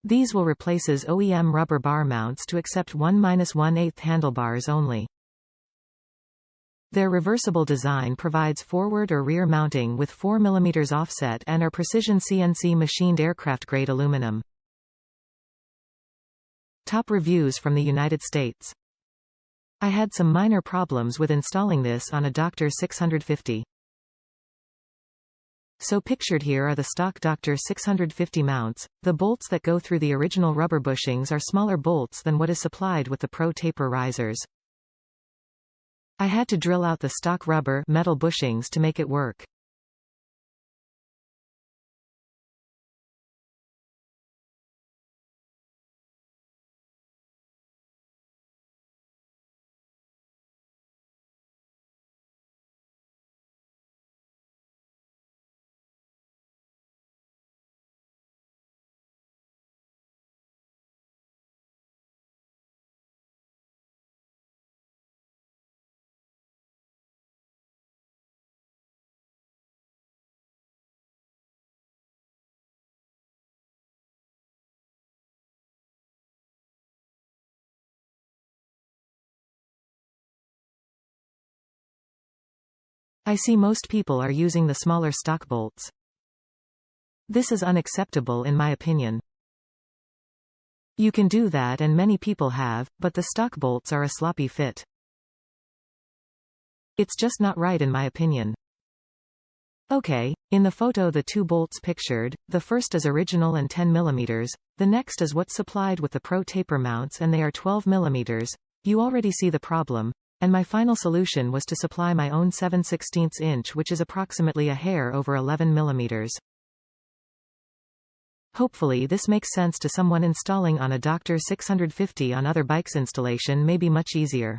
These will replaces OEM rubber bar mounts to accept 1-1/8 handlebars only. Their reversible design provides forward or rear mounting with 4 mm offset and are precision CNC machined aircraft-grade aluminum. Top reviews from the United States. I had some minor problems with installing this on a Dr. 650. So pictured here are the stock Dr. 650 mounts. The bolts that go through the original rubber bushings are smaller bolts than what is supplied with the Pro taper risers. I had to drill out the stock rubber metal bushings to make it work. I see most people are using the smaller stock bolts. This is unacceptable in my opinion. You can do that and many people have, but the stock bolts are a sloppy fit. It's just not right in my opinion. Okay, in the photo the two bolts pictured, the first is original and 10 mm, the next is what's supplied with the Pro taper mounts and they are 12 mm. You already see the problem. And my final solution was to supply my own 7/16 inch, which is approximately a hair over 11 mm. Hopefully this makes sense to someone installing on a Dr. 650. On other bikes installation may be much easier.